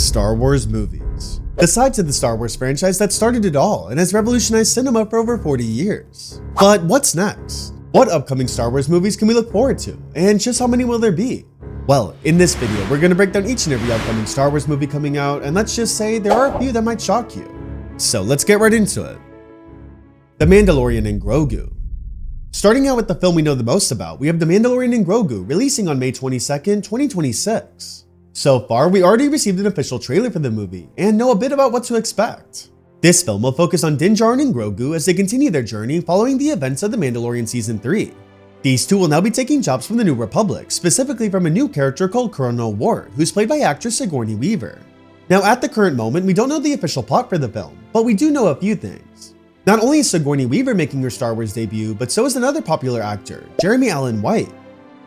Star Wars movies. The side to the Star Wars franchise that started it all and has revolutionized cinema for over 40 years. But what's next? What upcoming Star Wars movies can we look forward to? And just how many will there be? Well, in this video, we're going to break down each and every upcoming Star Wars movie coming out, and let's just say there are a few that might shock you. So let's get right into it. The Mandalorian and Grogu. Starting out with the film we know the most about, we have The Mandalorian and Grogu releasing on May 22nd, 2026. So far, we already received an official trailer for the movie and know a bit about what to expect. This film will focus on Din Djarin and Grogu as they continue their journey following the events of The Mandalorian Season 3. These two will now be taking jobs from the New Republic, specifically from a new character called Colonel Ward, who's played by actress Sigourney Weaver. Now at the current moment, we don't know the official plot for the film, but we do know a few things. Not only is Sigourney Weaver making her Star Wars debut, but so is another popular actor, Jeremy Allen White.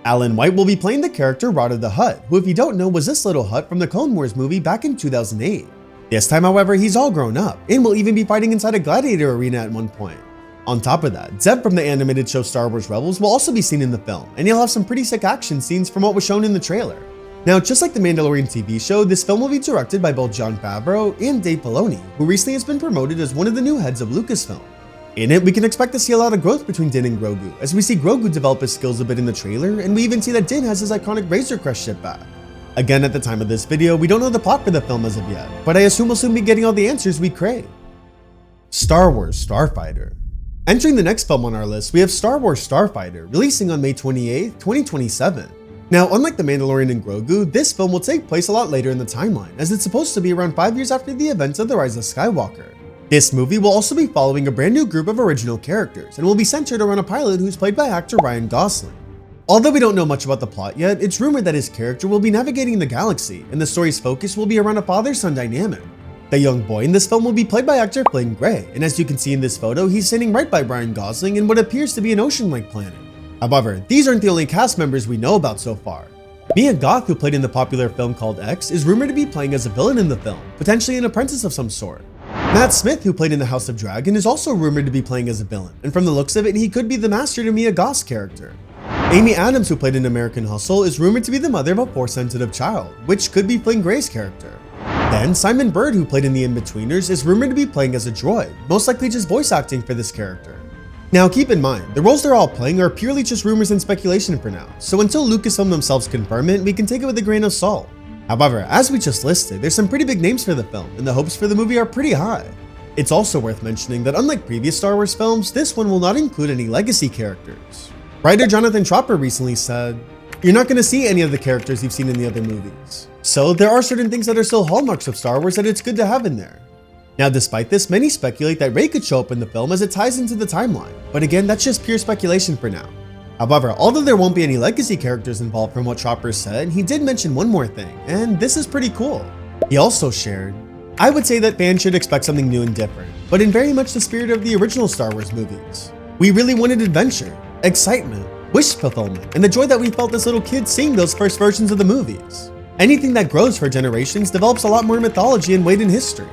Allen White will be playing the character Rada the Hutt, who if you don't know was this little Hutt from the Clone Wars movie back in 2008. This time however, he's all grown up, and will even be fighting inside a gladiator arena at one point. On top of that, Zeb from the animated show Star Wars Rebels will also be seen in the film, and he'll have some pretty sick action scenes from what was shown in the trailer. Now just like the Mandalorian TV show, this film will be directed by both Jon Favreau and Dave Filoni, who recently has been promoted as one of the new heads of Lucasfilm. In it, we can expect to see a lot of growth between Din and Grogu, as we see Grogu develop his skills a bit in the trailer, and we even see that Din has his iconic Razor Crest ship back. Again, at the time of this video, we don't know the plot for the film as of yet, but I assume we'll soon be getting all the answers we crave. Star Wars Starfighter. Entering the next film on our list, we have Star Wars Starfighter, releasing on May 28th, 2027. Now, unlike The Mandalorian and Grogu, this film will take place a lot later in the timeline, as it's supposed to be around 5 years after the events of The Rise of Skywalker. This movie will also be following a brand new group of original characters, and will be centered around a pilot who's played by actor Ryan Gosling. Although we don't know much about the plot yet, it's rumored that his character will be navigating the galaxy, and the story's focus will be around a father-son dynamic. The young boy in this film will be played by actor Flynn Gray, and as you can see in this photo, he's standing right by Ryan Gosling in what appears to be an ocean-like planet. However, these aren't the only cast members we know about so far. Mia Goth, who played in the popular film called X, is rumored to be playing as a villain in the film, potentially an apprentice of some sort. Matt Smith, who played in the House of Dragon, is also rumored to be playing as a villain, and from the looks of it, he could be the master to Mia Goth's character. Amy Adams, who played in American Hustle, is rumored to be the mother of a Force-sensitive child, which could be Flynn Gray's character. Then, Simon Bird, who played in The In-Betweeners, is rumored to be playing as a droid, most likely just voice acting for this character. Now keep in mind, the roles they're all playing are purely just rumors and speculation for now, so until Lucasfilm themselves confirm it, we can take it with a grain of salt. However, as we just listed, there's some pretty big names for the film, and the hopes for the movie are pretty high. It's also worth mentioning that unlike previous Star Wars films, this one will not include any legacy characters. Writer Jonathan Tropper recently said, "You're not going to see any of the characters you've seen in the other movies. So there are certain things that are still hallmarks of Star Wars that it's good to have in there." Now despite this, many speculate that Rey could show up in the film as it ties into the timeline, but again, that's just pure speculation for now. However, although there won't be any legacy characters involved from what Tropper said, he did mention one more thing, and this is pretty cool. He also shared, "I would say that fans should expect something new and different, but in very much the spirit of the original Star Wars movies. We really wanted adventure, excitement, wish fulfillment, and the joy that we felt as little kids seeing those first versions of the movies. Anything that grows for generations develops a lot more mythology and weight in history."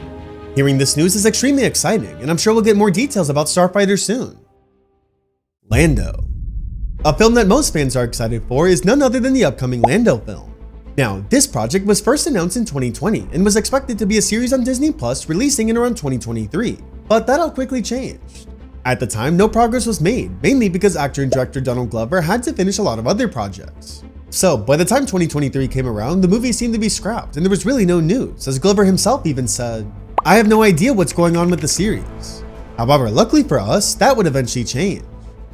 Hearing this news is extremely exciting, and I'm sure we'll get more details about Starfighter soon. Lando. A film that most fans are excited for is none other than the upcoming Lando film. Now, this project was first announced in 2020 and was expected to be a series on Disney Plus releasing in around 2023, but that all quickly changed. At the time, no progress was made, mainly because actor and director Donald Glover had to finish a lot of other projects. So, by the time 2023 came around, the movie seemed to be scrapped and there was really no news, as Glover himself even said, "I have no idea what's going on with the series." However, luckily for us, that would eventually change.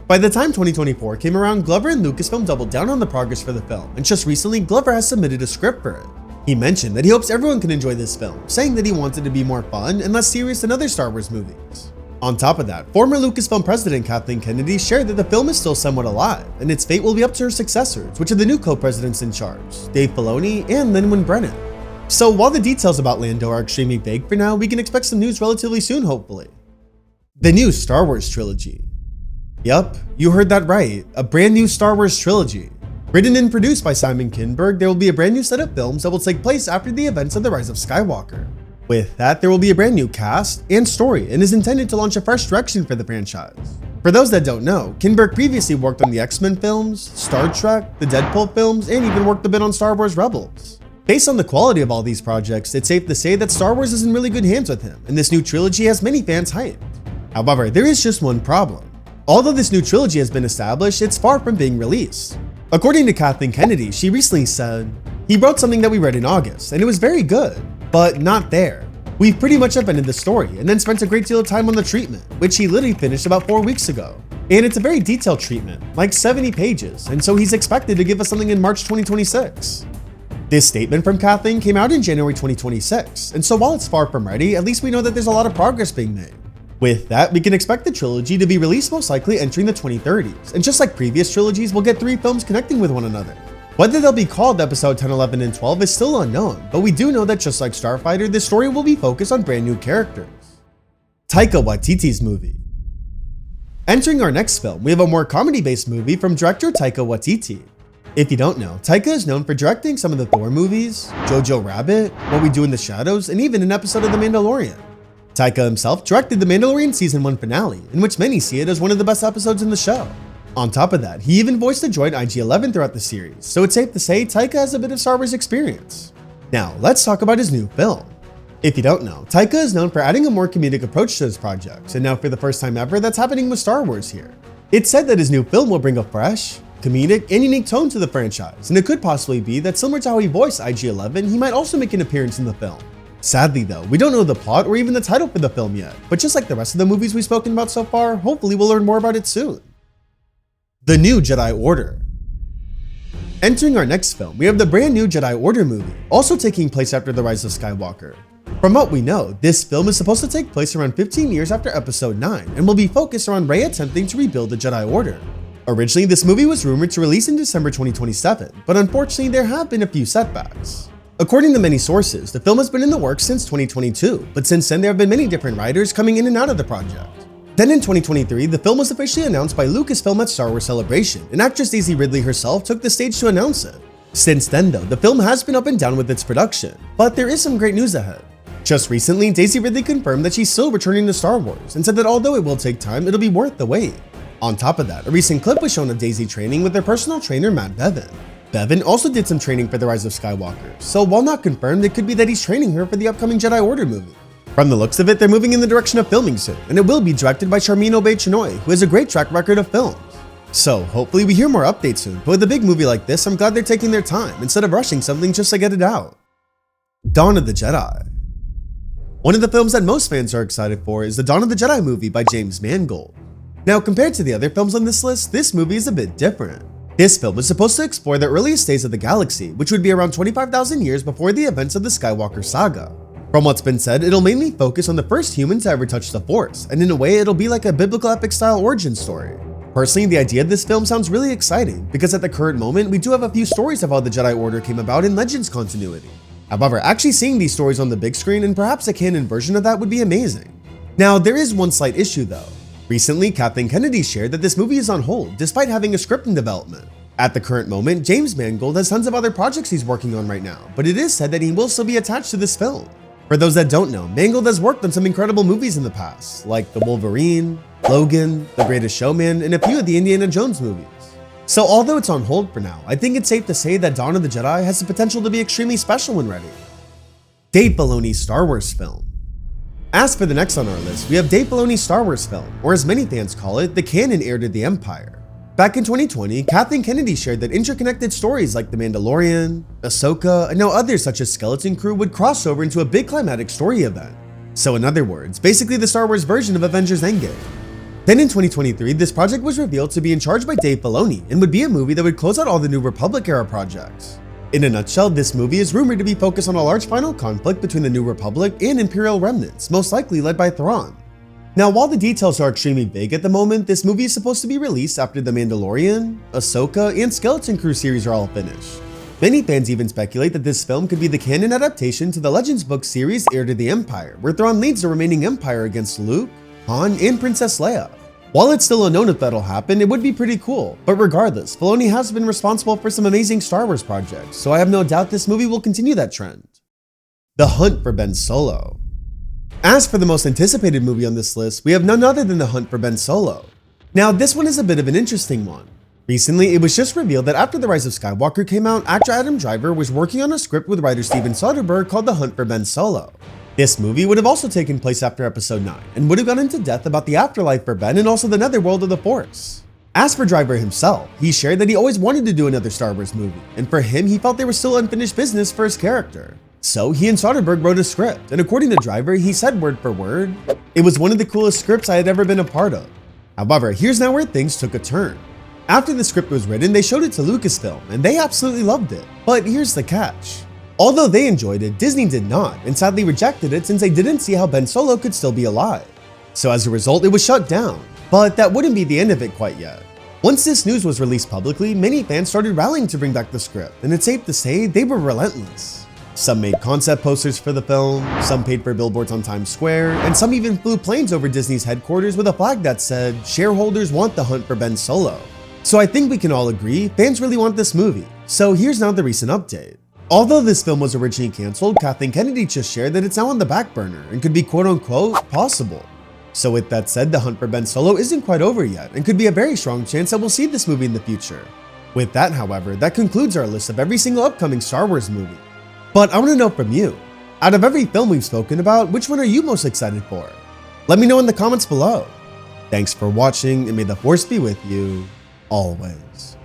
By the time 2024 came around, Glover and Lucasfilm doubled down on the progress for the film, and just recently, Glover has submitted a script for it. He mentioned that he hopes everyone can enjoy this film, saying that he wants it to be more fun and less serious than other Star Wars movies. On top of that, former Lucasfilm president Kathleen Kennedy shared that the film is still somewhat alive, and its fate will be up to her successors, which are the new co-presidents in charge, Dave Filoni and Lin Brennan. So while the details about Lando are extremely vague for now, we can expect some news relatively soon, hopefully. The new Star Wars trilogy. Yup, you heard that right, a brand new Star Wars trilogy. Written and produced by Simon Kinberg, there will be a brand new set of films that will take place after the events of The Rise of Skywalker. With that, there will be a brand new cast and story, and is intended to launch a fresh direction for the franchise. For those that don't know, Kinberg previously worked on the X-Men films, Star Trek, the Deadpool films, and even worked a bit on Star Wars Rebels. Based on the quality of all these projects, it's safe to say that Star Wars is in really good hands with him, and this new trilogy has many fans hyped. However, there is just one problem. Although this new trilogy has been established, it's far from being released. According to Kathleen Kennedy, she recently said, "He wrote something that we read in August, and it was very good, but not there. We've pretty much upended the story and then spent a great deal of time on the treatment, which he literally finished about 4 weeks ago. And it's a very detailed treatment, like 70 pages, and so he's expected to give us something in March 2026. This statement from Kathleen came out in January 2026, and so while it's far from ready, at least we know that there's a lot of progress being made. With that, we can expect the trilogy to be released most likely entering the 2030s, and just like previous trilogies, we'll get 3 films connecting with one another. Whether they'll be called Episode 10, 11, and 12 is still unknown, but we do know that just like Starfighter, this story will be focused on brand new characters. Taika Waititi's movie. Entering our next film, we have a more comedy-based movie from director Taika Waititi. If you don't know, Taika is known for directing some of the Thor movies, Jojo Rabbit, What We Do in the Shadows, and even an episode of The Mandalorian. Taika himself directed The Mandalorian Season 1 finale, in which many see it as one of the best episodes in the show. On top of that, he even voiced the droid IG-11 throughout the series, so it's safe to say Taika has a bit of Star Wars experience. Now, let's talk about his new film. If you don't know, Taika is known for adding a more comedic approach to his projects, and now for the first time ever, that's happening with Star Wars here. It's said that his new film will bring a fresh, comedic, and unique tone to the franchise, and it could possibly be that similar to how he voiced IG-11, he might also make an appearance in the film. Sadly though, we don't know the plot or even the title for the film yet, but just like the rest of the movies we've spoken about so far, hopefully we'll learn more about it soon. The new Jedi Order. Entering our next film, we have the brand new Jedi Order movie, also taking place after the Rise of Skywalker. From what we know, this film is supposed to take place around 15 years after Episode 9 and will be focused around Rey attempting to rebuild the Jedi Order. Originally, this movie was rumored to release in December 2027, but unfortunately there have been a few setbacks. According to many sources, the film has been in the works since 2022, but since then there have been many different writers coming in and out of the project. Then in 2023, the film was officially announced by Lucasfilm at Star Wars Celebration, and actress Daisy Ridley herself took the stage to announce it. Since then though, the film has been up and down with its production, but there is some great news ahead. Just recently, Daisy Ridley confirmed that she's still returning to Star Wars and said that although it will take time, it'll be worth the wait. On top of that, a recent clip was shown of Daisy training with her personal trainer Matt Bevan. Bevan also did some training for The Rise of Skywalker, so while not confirmed, it could be that he's training her for the upcoming Jedi Order movie. From the looks of it, they're moving in the direction of filming soon, and it will be directed by Charmin Obey-Chinoy, who has a great track record of films. So hopefully we hear more updates soon, but with a big movie like this, I'm glad they're taking their time instead of rushing something just to get it out. Dawn of the Jedi. One of the films that most fans are excited for is the Dawn of the Jedi movie by James Mangold. Now compared to the other films on this list, this movie is a bit different. This film is supposed to explore the earliest days of the galaxy, which would be around 25,000 years before the events of the Skywalker saga. From what's been said, it'll mainly focus on the first humans to ever touch the Force, and in a way it'll be like a biblical epic style origin story. Personally, the idea of this film sounds really exciting, because at the current moment we do have a few stories of how the Jedi Order came about in Legends continuity. However, actually seeing these stories on the big screen and perhaps a canon version of that would be amazing. Now, there is one slight issue though. Recently, Kathleen Kennedy shared that this movie is on hold despite having a script in development. At the current moment, James Mangold has tons of other projects he's working on right now, but it is said that he will still be attached to this film. For those that don't know, Mangold has worked on some incredible movies in the past, like The Wolverine, Logan, The Greatest Showman, and a few of the Indiana Jones movies. So although it's on hold for now, I think it's safe to say that Dawn of the Jedi has the potential to be extremely special when ready. Dave Filoni's Star Wars film. As for the next on our list, we have Dave Filoni's Star Wars film, or as many fans call it, the canon heir to the Empire. Back in 2020, Kathleen Kennedy shared that interconnected stories like The Mandalorian, Ahsoka, and now others such as Skeleton Crew would cross over into a big climatic story event. So in other words, basically the Star Wars version of Avengers Endgame. Then in 2023, this project was revealed to be in charge by Dave Filoni and would be a movie that would close out all the New Republic era projects. In a nutshell, this movie is rumored to be focused on a large final conflict between the New Republic and Imperial remnants, most likely led by Thrawn. Now, while the details are extremely vague at the moment, this movie is supposed to be released after The Mandalorian, Ahsoka, and Skeleton Crew series are all finished. Many fans even speculate that this film could be the canon adaptation to the Legends book series Heir to the Empire, where Thrawn leads the remaining Empire against Luke, Han, and Princess Leia. While it's still unknown if that'll happen, it would be pretty cool, but regardless, Filoni has been responsible for some amazing Star Wars projects, so I have no doubt this movie will continue that trend. The Hunt for Ben Solo. As for the most anticipated movie on this list, we have none other than The Hunt for Ben Solo. Now, this one is a bit of an interesting one. Recently, it was just revealed that after The Rise of Skywalker came out, actor Adam Driver was working on a script with writer Steven Soderbergh called The Hunt for Ben Solo. This movie would have also taken place after Episode 9, and would have gone into depth about the afterlife for Ben and also the netherworld of the Force. As for Driver himself, he shared that he always wanted to do another Star Wars movie, and for him, he felt there was still unfinished business for his character. So he and Soderbergh wrote a script, and according to Driver, he said word for word, "It was one of the coolest scripts I had ever been a part of." However, here's now where things took a turn. After the script was written, they showed it to Lucasfilm, and they absolutely loved it. But here's the catch. Although they enjoyed it, Disney did not, and sadly rejected it since they didn't see how Ben Solo could still be alive. So as a result, it was shut down. But that wouldn't be the end of it quite yet. Once this news was released publicly, many fans started rallying to bring back the script, and it's safe to say they were relentless. Some made concept posters for the film, some paid for billboards on Times Square, and some even flew planes over Disney's headquarters with a flag that said, "Shareholders want the hunt for Ben Solo." So I think we can all agree, fans really want this movie. So here's now the recent update. Although this film was originally cancelled, Kathleen Kennedy just shared that it's now on the back burner and could be quote-unquote possible. So with that said, the hunt for Ben Solo isn't quite over yet and could be a very strong chance that we'll see this movie in the future. With that, however, that concludes our list of every single upcoming Star Wars movie. But I want to know from you, out of every film we've spoken about, which one are you most excited for? Let me know in the comments below. Thanks for watching, and may the Force be with you always.